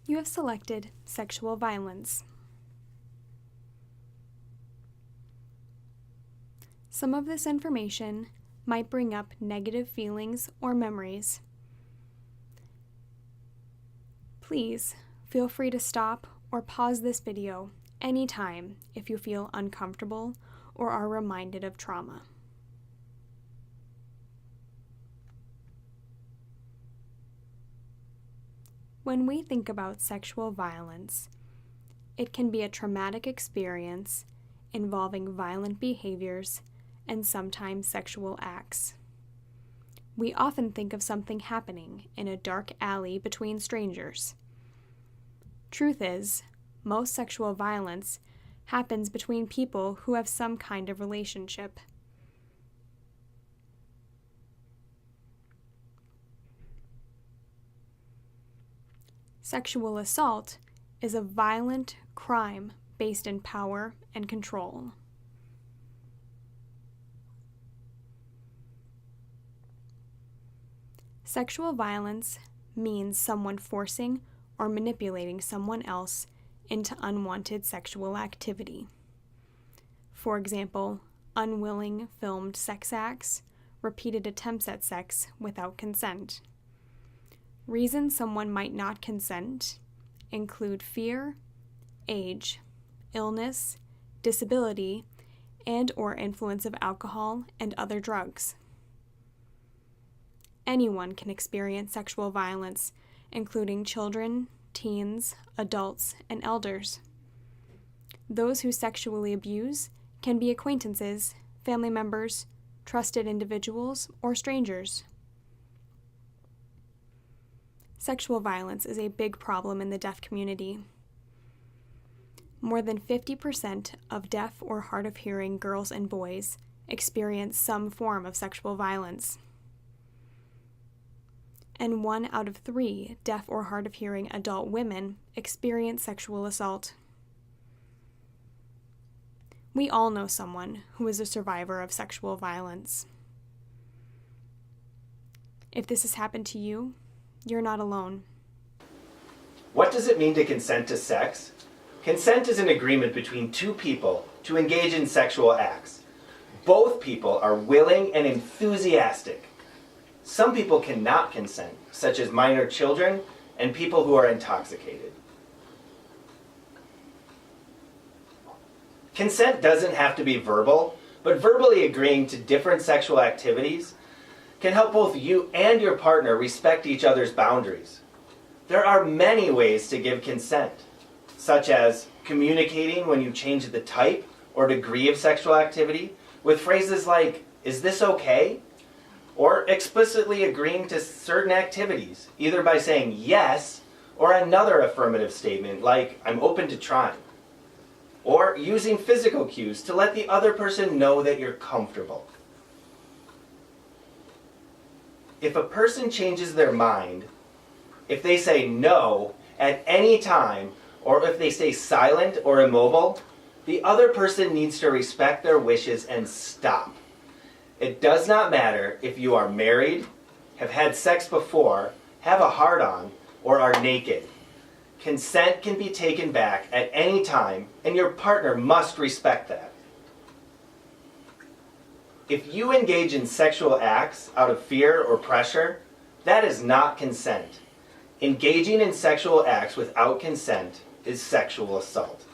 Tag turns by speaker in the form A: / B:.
A: You have selected sexual violence. Some of this information might bring up negative feelings or memories. Please feel free to stop or pause this video anytime if you feel uncomfortable or are reminded of trauma. When we think about sexual violence, it can be a traumatic experience involving violent behaviors and sometimes sexual acts. We often think of something happening in a dark alley between strangers. Truth is, most sexual violence happens between people who have some kind of relationship. Sexual assault is a violent crime based in power and control. Sexual violence means someone forcing or manipulating someone else into unwanted sexual activity. For example, unwilling filmed sex acts, repeated attempts at sex without consent. Reasons someone might not consent include fear, age, illness, disability, and/or influence of alcohol and other drugs. Anyone can experience sexual violence, including children, teens, adults, and elders. Those who sexually abuse can be acquaintances, family members, trusted individuals, or strangers. Sexual violence is a big problem in the deaf community. More than 50% of deaf or hard of hearing girls and boys experience some form of sexual violence. And 1 out of 3 deaf or hard of hearing adult women experience sexual assault. We all know someone who is a survivor of sexual violence. If this has happened to you, you're not alone.
B: What does it mean to consent to sex? Consent is an agreement between two people to engage in sexual acts. Both people are willing and enthusiastic. Some people cannot consent, such as minor children and people who are intoxicated. Consent doesn't have to be verbal, but verbally agreeing to different sexual activities can help both you and your partner respect each other's boundaries. There are many ways to give consent, such as communicating when you change the type or degree of sexual activity with phrases like, "Is this okay?" Or explicitly agreeing to certain activities, either by saying yes or another affirmative statement like, "I'm open to trying." Or using physical cues to let the other person know that you're comfortable. If a person changes their mind, if they say no at any time, or if they stay silent or immobile, the other person needs to respect their wishes and stop. It does not matter if you are married, have had sex before, have a hard-on, or are naked. Consent can be taken back at any time, and your partner must respect that. If you engage in sexual acts out of fear or pressure, that is not consent. Engaging in sexual acts without consent is sexual assault.